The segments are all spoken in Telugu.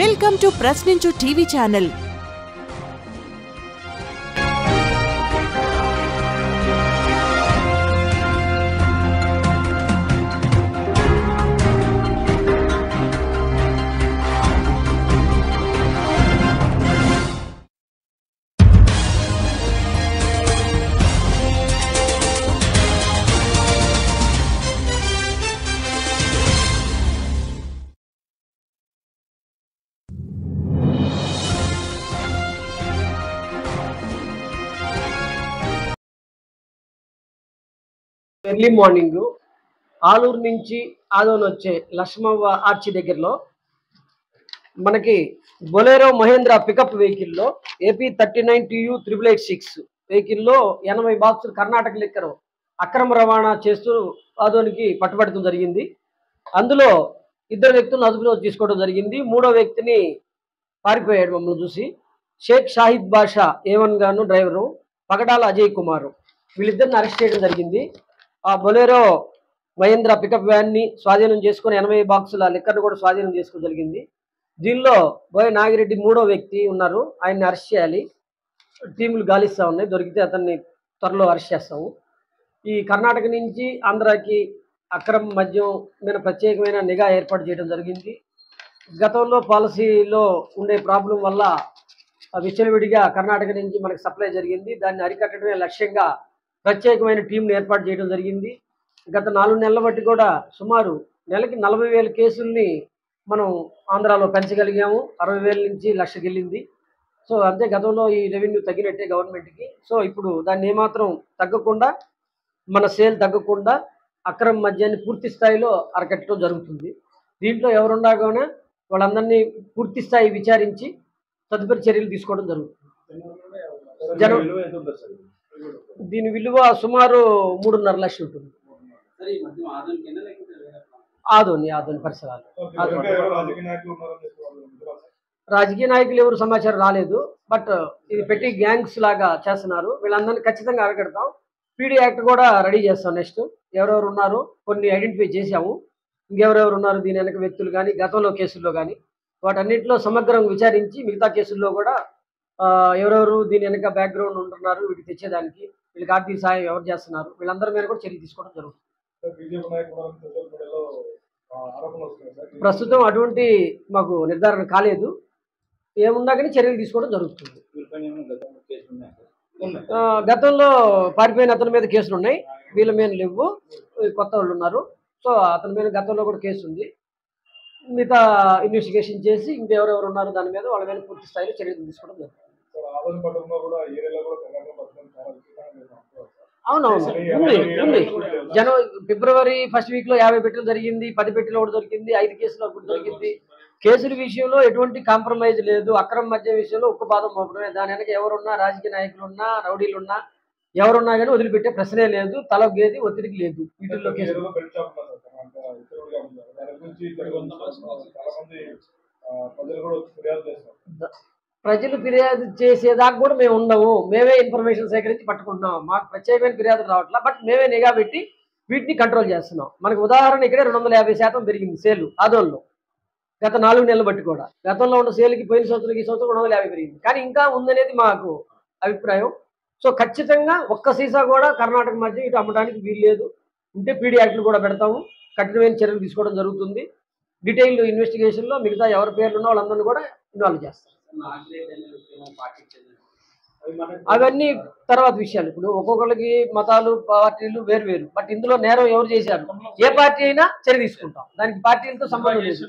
Welcome to Prashninchu TV channel. Early morning Aluru నుంచి ఆదోని వచ్చే లక్ష్మవ్వ ఆర్చి దగ్గరలో మనకి బొలెరో మహేంద్ర పికప్ వెహికల్లో ఏపీ 39TU886 వెహికల్లో 80 బాక్సులు కర్ణాటక లిక్కర్ అక్రమ రవాణా చేస్తూ ఆదోనికి పట్టుబడటం జరిగింది. అందులో 2 వ్యక్తులను అదుపులో తీసుకోవడం జరిగింది. 3వ వ్యక్తిని పారిపోయాడు మమ్మల్ని చూసి. షేక్ షాహిద్ బాషా A1 గాను డ్రైవరు, పగడాల అజయ్ కుమార్, వీళ్ళిద్దరిని అరెస్ట్ చేయడం జరిగింది. ఆ బొలెరో మహేంద్ర పికప్ వ్యాన్ని స్వాధీనం చేసుకుని 80 బాక్సుల లిక్కర్ను కూడా స్వాధీనం చేసుకోవడం జరిగింది. దీనిలో బోయ నాగిరెడ్డి 3వ వ్యక్తి ఉన్నారు, ఆయన్ని అరెస్ట్ చేయాలి. టీములు గాలిస్తూ ఉన్నాయి, దొరికితే అతన్ని త్వరలో అరెస్ట్ చేస్తాము. ఈ కర్ణాటక నుంచి ఆంధ్రాకి అక్రమ మద్యం మీద ప్రత్యేకమైన నిఘా ఏర్పాటు చేయడం జరిగింది. గతంలో పాలసీలో ఉండే ప్రాబ్లం వల్ల విచ్చలవిడిగా కర్ణాటక నుంచి మనకు సప్లై జరిగింది. దాన్ని అరికట్టడమే లక్ష్యంగా ప్రత్యేకమైన టీంను ఏర్పాటు చేయడం జరిగింది. గత 4 నెలల బట్టి కూడా సుమారు నెలకి 40,000 కేసుల్ని మనం ఆంధ్రాలో పెంచగలిగాము. 60,000 నుంచి 1,00,000 వెళ్ళింది. సో అంతే, గతంలో ఈ రెవెన్యూ తగ్గినట్టే గవర్నమెంట్కి. సో ఇప్పుడు దాన్ని ఏమాత్రం తగ్గకుండా, మన సేల్ తగ్గకుండా అక్రమ మద్యాన్ని పూర్తి స్థాయిలో అరకట్టడం జరుగుతుంది. దీంట్లో ఎవరుండగానే వాళ్ళందరినీ పూర్తి స్థాయి విచారించి తదుపరి చర్యలు తీసుకోవడం జరుగుతుంది. దీని విలువ సుమారు 3.5 లక్షలు ఉంటుంది. ఆదోని పరిసరాలు. రాజకీయ నాయకులు ఎవరు సమాచారం రాలేదు, బట్ ఇది పెట్టి గ్యాంగ్స్ లాగా చేస్తున్నారు. వీళ్ళందరినీ ఖచ్చితంగా అరగడతాం. పీడీ యాక్ట్ కూడా రెడీ చేస్తాం. నెక్స్ట్ ఎవరెవరు ఉన్నారు కొన్ని ఐడెంటిఫై చేశాము. ఇంకెవరెవరు ఉన్నారు దీని వెనక వ్యక్తులు కానీ గతంలో కేసుల్లో కానీ వాటన్నింటిలో సమగ్రంగా విచారించి మిగతా కేసుల్లో కూడా ఎవరెవరు దీని వెనక బ్యాక్గ్రౌండ్ ఉంటున్నారు, వీటికి తెచ్చేదానికి వీళ్ళకి ఆర్థిక సాయం ఎవరు చేస్తున్నారు, వీళ్ళందరి మీద కూడా చర్య తీసుకోవడం జరుగుతుంది. ప్రస్తుతం అటువంటి మాకు నిర్ధారణ కాలేదు. ఏమున్నా కానీ చర్యలు తీసుకోవడం జరుగుతుంది. గతంలో పారిపోయిన అతని మీద కేసులు ఉన్నాయి, వీళ్ళ మీద లేవు. కొత్త వాళ్ళు ఉన్నారు. సో అతని మీద గతంలో కూడా కేసు ఉంది. మిగతా ఇన్వెస్టిగేషన్ చేసి ఇంకెవరెవరు ఉన్నారు దాని మీద వాళ్ళ మీద పూర్తి స్థాయిలో చర్యలు తీసుకోవడం జరుగుతుంది. అవునవును, ఉంది. ఫిబ్రవరి 1st వీక్లో 50 పెట్టెలు జరిగింది, 10 పెట్టెలు ఒకటి దొరికింది, 5 కేసులు ఒకటి దొరికింది. కేసుల విషయంలో ఎటువంటి కాంప్రమైజ్ లేదు. అక్రమ మద్యం విషయంలో ఉక్కుపాదం మోపడమే. దాని వెనక ఎవరున్నా, రాజకీయ నాయకులున్నా, రౌడీలున్నా, ఎవరున్నా కానీ వదిలిపెట్టే ప్రశ్నే లేదు. తలొగ్గేది ఒత్తిడికి లేదు. వీటిల్లో కేసులు ప్రజలు ఫిర్యాదు చేసేదాకా కూడా మేము ఉండము. మేమే ఇన్ఫర్మేషన్ సేకరించి పట్టుకుంటున్నాం. మాకు ప్రత్యేకమైన ఫిర్యాదులు రావట్లా, బట్ మేమే నిఘా పెట్టి వీటిని కంట్రోల్ చేస్తున్నాం. మనకు ఉదాహరణ ఇక్కడే 250% పెరిగింది సేలు ఆదోన్లో గత 4 నెలలు బట్టి కూడా. గతంలో ఉన్న సేల్కి పోయిన సంవత్సరం ఈ సంవత్సరం 250 పెరిగింది, కానీ ఇంకా ఉందనేది మాకు అభిప్రాయం. సో ఖచ్చితంగా ఒక్క సీసా కూడా కర్ణాటక మధ్య ఇటు అమ్మడానికి వీల్లేదు. ఉంటే పీడీ యాక్ట్లు కూడా పెడతాము, కఠినమైన చర్యలు తీసుకోవడం జరుగుతుంది. డీటెయిల్ ఇన్వెస్టిగేషన్లో మిగతా ఎవరి పేర్లు ఉన్నా వాళ్ళందరినీ కూడా ఇన్వాల్వ్ చేస్తాం. అవన్నీ తర్వాత విషయాలు. ఇప్పుడు ఒక్కొక్కరికి మతాలు పార్టీలు వేరు, బట్ ఇందులో నేరం ఎవరు చేశారు, ఏ పార్టీ అయినా చర్య తీసుకుంటాం. దానికి పార్టీలతో సంబంధం లేదు.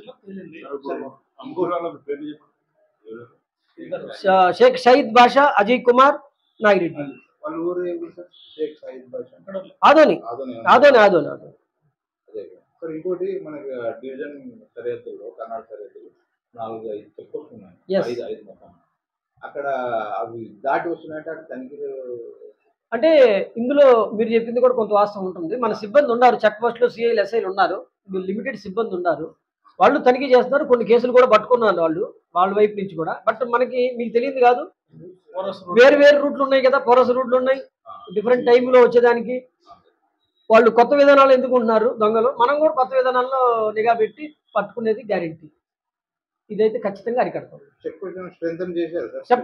షేక్ షాహిద్ బాషా, అజయ్ కుమార్, నాగిరెడ్డి. ఆదోని. ఇంకోటి మనకి డివిజన్ సరిహద్దుల్లో కర్ణాటక సరిహద్దులు 4-5 చెక్ పోస్టులు ఉన్నాయి. 5 మొత్తం అక్కడ అవి దాటి వస్తున్నాయంటే అక్కడ తనిఖీలు అంటే ఇందులో మీరు చెప్పింది కూడా కొంత వాస్తవం ఉంటుంది. మన సిబ్బంది ఉన్నారు, చెక్ పోస్టులో సిఐలు ఎస్ఐలు ఉన్నారు, లిమిటెడ్ సిబ్బంది ఉన్నారు. వాళ్ళు తనిఖీ చేస్తున్నారు. కొన్ని కేసులు కూడా పట్టుకున్నారు వాళ్ళ వైపు నుంచి కూడా. బట్ మనకి మీకు తెలియదు కాదు, వేరు రూట్లు ఉన్నాయి కదా, పోరస్ రూట్లు ఉన్నాయి. డిఫరెంట్ టైంలో వచ్చేదానికి వాళ్ళు కొత్త విధానాలు ఎందుకు ఉంటున్నారు దొంగలు. మనం కూడా కొత్త విధానాల్లో నిఘా పెట్టి పట్టుకునేది గ్యారెంటీ. ఇదైతే ఖచ్చితంగా అరికడతాం. చెక్ పోస్ట్ స్ట్రెంగ్ చేశారు సార్.